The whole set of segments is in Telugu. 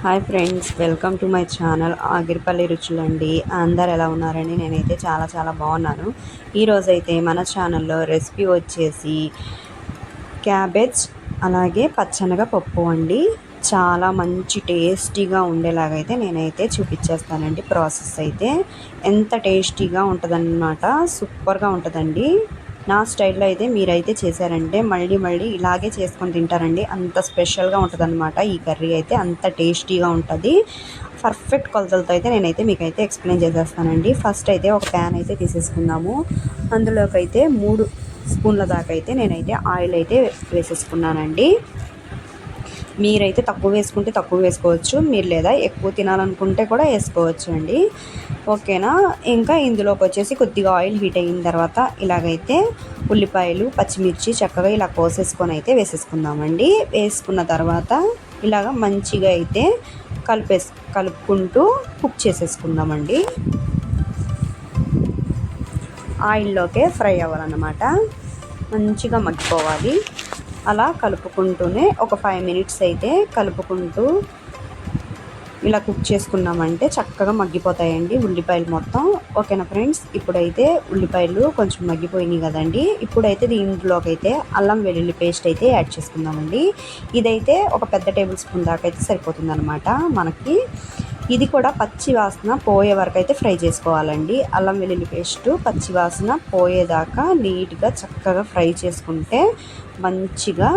Hi friends, welcome to my channel Agiripalli రుచులండి. అందరు ఎలా ఉన్నారండి? నేనైతే చాలా బాగున్నాను. ఈరోజైతే మన ఛానల్లో రెసిపీ వచ్చేసి క్యాబేజ్ అలాగే పచ్చనగ పప్పు అండి. చాలా మంచి టేస్టీగా ఉండేలాగైతే నేనైతే చూపించేస్తానండి. ప్రాసెస్ అయితే ఎంత టేస్టీగా ఉంటుందన్నమాట, సూపర్గా ఉంటుందండి. నా స్టైల్లో అయితే మీరైతే చేశారంటే మళ్ళీ ఇలాగే చేసుకొని తింటారండి. అంత స్పెషల్గా ఉంటుందన్నమాట. ఈ కర్రీ అయితే అంత టేస్టీగా ఉంటుంది. పర్ఫెక్ట్ కొలతలతో అయితే నేనైతే మీకైతే ఎక్స్ప్లెయిన్ చేసేస్తానండి. ఫస్ట్ అయితే ఒక ప్యాన్ అయితే తీసేసుకుందాము. అందులోకి అయితే 3 స్పూన్ల దాకా అయితే నేనైతే ఆయిల్ అయితే వేసేసుకున్నానండి. మీరైతే తక్కువ వేసుకుంటే తక్కువ వేసుకోవచ్చు, మీరు లేదా ఎక్కువ తినాలనుకుంటే కూడా వేసుకోవచ్చు అండి. ఓకేనా. ఇంకా ఇందులోకి వచ్చేసి కొద్దిగా ఆయిల్ హీట్ అయిన తర్వాత ఇలాగైతే ఉల్లిపాయలు పచ్చిమిర్చి చక్కగా ఇలా కోసేసుకొని అయితే వేసేసుకుందామండి. వేసుకున్న తర్వాత ఇలాగ మంచిగా అయితే కలుపుకుంటూ కుక్ చేసేసుకుందామండి. ఆయిల్లోకే ఫ్రై అవ్వాలన్నమాట, మంచిగా మగ్గిపోవాలి. అలా కలుపుకుంటూనే ఒక 5 మినిట్స్ అయితే కలుపుకుంటూ ఇలా కుక్ చేసుకున్నామంటే చక్కగా మగ్గిపోతాయండి ఉల్లిపాయలు మొత్తం. ఓకేనా ఫ్రెండ్స్. ఇప్పుడైతే ఉల్లిపాయలు కొంచెం మగ్గిపోయినాయి కదండి. ఇప్పుడైతే దీంట్లోకి అయితే అల్లం వెల్లుల్లి పేస్ట్ అయితే యాడ్ చేసుకుందామండి. ఇదైతే ఒక పెద్ద టేబుల్ స్పూన్ దాకా అయితే సరిపోతుందన్నమాట మనకి. ఇది కూడా పచ్చి వాసన పోయే వరకు అయితే ఫ్రై చేసుకోవాలండి. అల్లం వెల్లుల్లి పేస్టు పచ్చి వాసన పోయేదాకా నీట్గా చక్కగా ఫ్రై చేసుకుంటే మంచిగా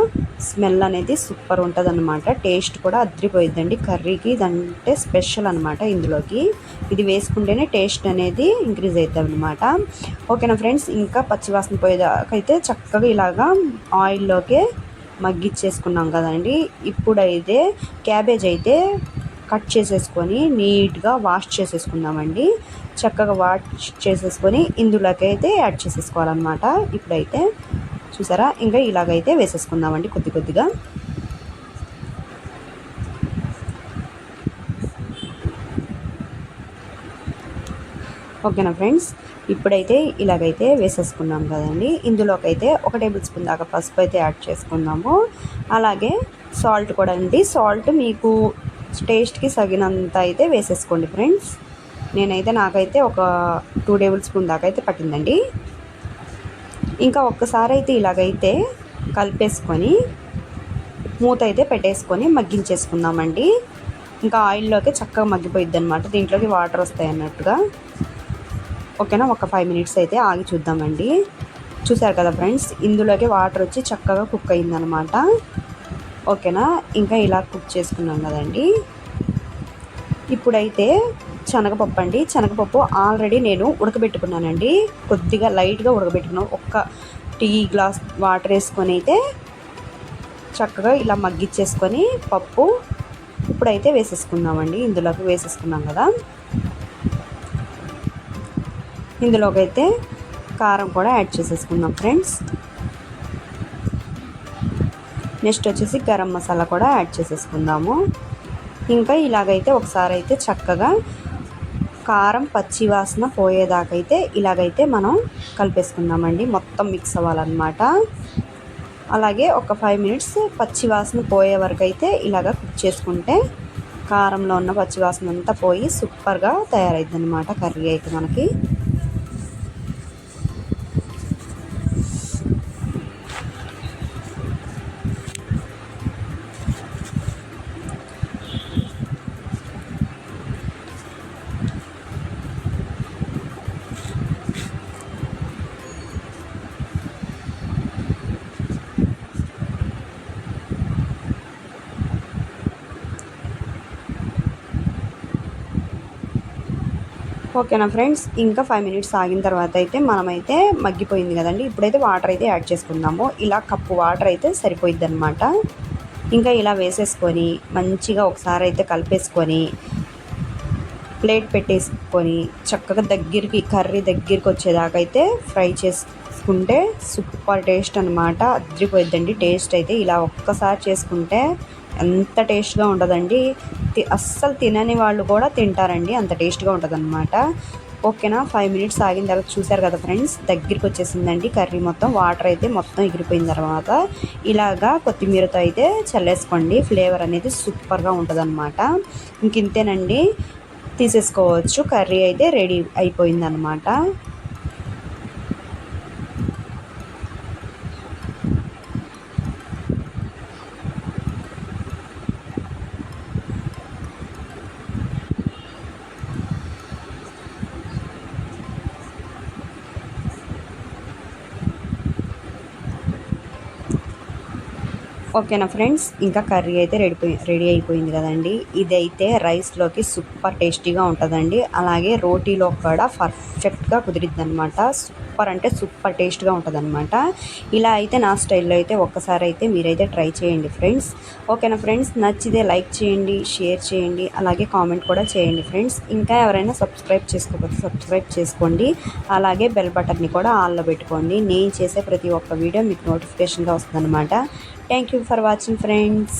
స్మెల్ అనేది సూపర్ ఉంటుంది అన్నమాట. టేస్ట్ కూడా అద్రిపోయిద్దండి కర్రీకి. ఇదంటే స్పెషల్ అనమాట. ఇందులోకి ఇది వేసుకుంటేనే టేస్ట్ అనేది ఇంక్రీజ్ అవుతుంది అనమాట. ఓకేనా ఫ్రెండ్స్. ఇంకా పచ్చివాసన పోయేదాకా అయితే చక్కగా ఇలాగా ఆయిల్లోకే మగ్గిచ్చేసుకున్నాం కదండి. ఇప్పుడైతే క్యాబేజ్ అయితే కట్ చేసేసుకొని నీట్గా వాష్ చేసేసుకుందామండి. చక్కగా వాష్ చేసేసుకొని ఇందులోకి అయితే యాడ్ చేసేసుకోవాలన్నమాట. ఇప్పుడైతే చూసారా, ఇంకా ఇలాగైతే వేసేసుకుందామండి కొద్దిగా. ఓకేనా ఫ్రెండ్స్. ఇప్పుడైతే ఇలాగైతే వేసేసుకున్నాం కదండి. ఇందులోకైతే 1 టేబుల్ స్పూన్ దాకా పసుపు అయితే యాడ్ చేసుకున్నాము. అలాగే సాల్ట్ కూడా అండి. సాల్ట్ మీకు టేస్ట్కి తగినంత అయితే వేసేసుకోండి ఫ్రెండ్స్. నాకైతే ఒక 2 టేబుల్ స్పూన్ దాకా అయితే పట్టిందండి. ఇంకా ఒక్కసారి అయితే ఇలాగైతే కలిపేసుకొని మూత అయితే పెట్టేసుకొని మగ్గించేసుకుందామండి. ఇంకా ఆయిల్లోకి చక్కగా మగ్గిపోయిద్ది అనమాట. దీంట్లోకి వాటర్ వస్తాయి అన్నట్టుగా. ఓకేనా. ఒక 5 మినిట్స్ అయితే ఆగి చూద్దామండి. చూసారు కదా ఫ్రెండ్స్, ఇందులోకి వాటర్ వచ్చి చక్కగా కుక్ అయిందనమాట. ఓకేనా. ఇంకా ఇలా కుక్ చేసుకున్నాం కదండి. ఇప్పుడైతే శనగపప్పు అండి. శనగపప్పు ఆల్రెడీ నేను ఉడకబెట్టుకున్నానండి. కొద్దిగా లైట్గా ఉడకబెట్టుకున్నాను. ఒక్క టీ గ్లాస్ వాటర్ వేసుకొని అయితే చక్కగా ఇలా మగ్గిచ్చేసుకొని పప్పు ఇప్పుడైతే వేసేసుకుందామండి. ఇందులోకి వేసేసుకున్నాం కదా. ఇందులోకి అయితే కారం కూడా యాడ్ చేసేసుకుందాం ఫ్రెండ్స్. నెక్స్ట్ వచ్చేసి గరం మసాలా కూడా యాడ్ చేసేసుకుందాము. ఇంకా ఇలాగైతే ఒకసారి అయితే చక్కగా కారం పచ్చి వాసన పోయేదాకైతే ఇలాగైతే మనం కలిపేసుకుందామండి. మొత్తం మిక్స్ అవ్వాలన్నమాట. అలాగే ఒక 5 మినిట్స్ పచ్చి వాసన పోయే వరకు అయితే ఇలాగ కుక్ చేసుకుంటే కారంలో ఉన్న పచ్చి వాసన అంతా పోయి సూపర్గా తయారైద్ది అనమాట కర్రీ అయితే మనకి. ఓకేనా ఫ్రెండ్స్. ఇంకా 5 మినిట్స్ ఆగిన తర్వాత అయితే మనమైతే మగ్గిపోయింది కదండి. ఇప్పుడైతే వాటర్ అయితే యాడ్ చేసుకుందాము. ఇలా కప్పు వాటర్ అయితే సరిపోయిద్ది అనమాట. ఇంకా ఇలా వేసేసుకొని మంచిగా ఒకసారి అయితే కలిపేసుకొని ప్లేట్ పెట్టేసుకొని చక్కగా కర్రీ దగ్గరికి వచ్చేదాకా అయితే ఫ్రై చేసుకుంటే సూపర్ టేస్ట్ అనమాట. అద్రిపోయిద్దండి టేస్ట్ అయితే. ఇలా ఒక్కసారి చేసుకుంటే ఎంత టేస్ట్గా ఉంటుందండి. అస్సలు తినని వాళ్ళు కూడా తింటారండి, అంత టేస్ట్గా ఉంటుంది అనమాట. ఓకేనా. 5 మినిట్స్ ఆగిన తర్వాత చూసారు కదా ఫ్రెండ్స్, దగ్గరికి వచ్చేసిందండి కర్రీ మొత్తం. వాటర్ అయితే మొత్తం ఎగిరిపోయిన తర్వాత ఇలాగా కొత్తిమీరతో అయితే చల్లేసుకోండి. ఫ్లేవర్ అనేది సూపర్గా ఉంటుందన్నమాట. ఇంక ఇంతేనండి, తీసేసుకోవచ్చు. కర్రీ అయితే రెడీ అయిపోయిందనమాట. ఓకేనా ఫ్రెండ్స్, ఇంకా కర్రీ అయితే రెడీ అయిపోయింది కదండి. ఇదైతే రైస్లోకి సూపర్ టేస్టీగా ఉంటుందండి. అలాగే రోటీలో కూడా పర్ఫెక్ట్గా కుదిరిద్ది అనమాట. సూపర్ అంటే సూపర్ టేస్ట్గా ఉంటుంది అనమాట. ఇలా అయితే నా స్టైల్లో అయితే ఒక్కసారి అయితే మీరైతే ట్రై చేయండి ఫ్రెండ్స్. ఓకేనా ఫ్రెండ్స్, నచ్చితే లైక్ చేయండి, షేర్ చేయండి, అలాగే కామెంట్ కూడా చేయండి ఫ్రెండ్స్. ఇంకా ఎవరైనా సబ్స్క్రైబ్ చేసుకోకపోతే సబ్స్క్రైబ్ చేసుకోండి. అలాగే బెల్ బటన్ని కూడా ఆన్లో పెట్టుకోండి. నేను చేసే ప్రతి ఒక్క వీడియో మీకు నోటిఫికేషన్గా వస్తుందన్నమాట. Thank you for watching friends.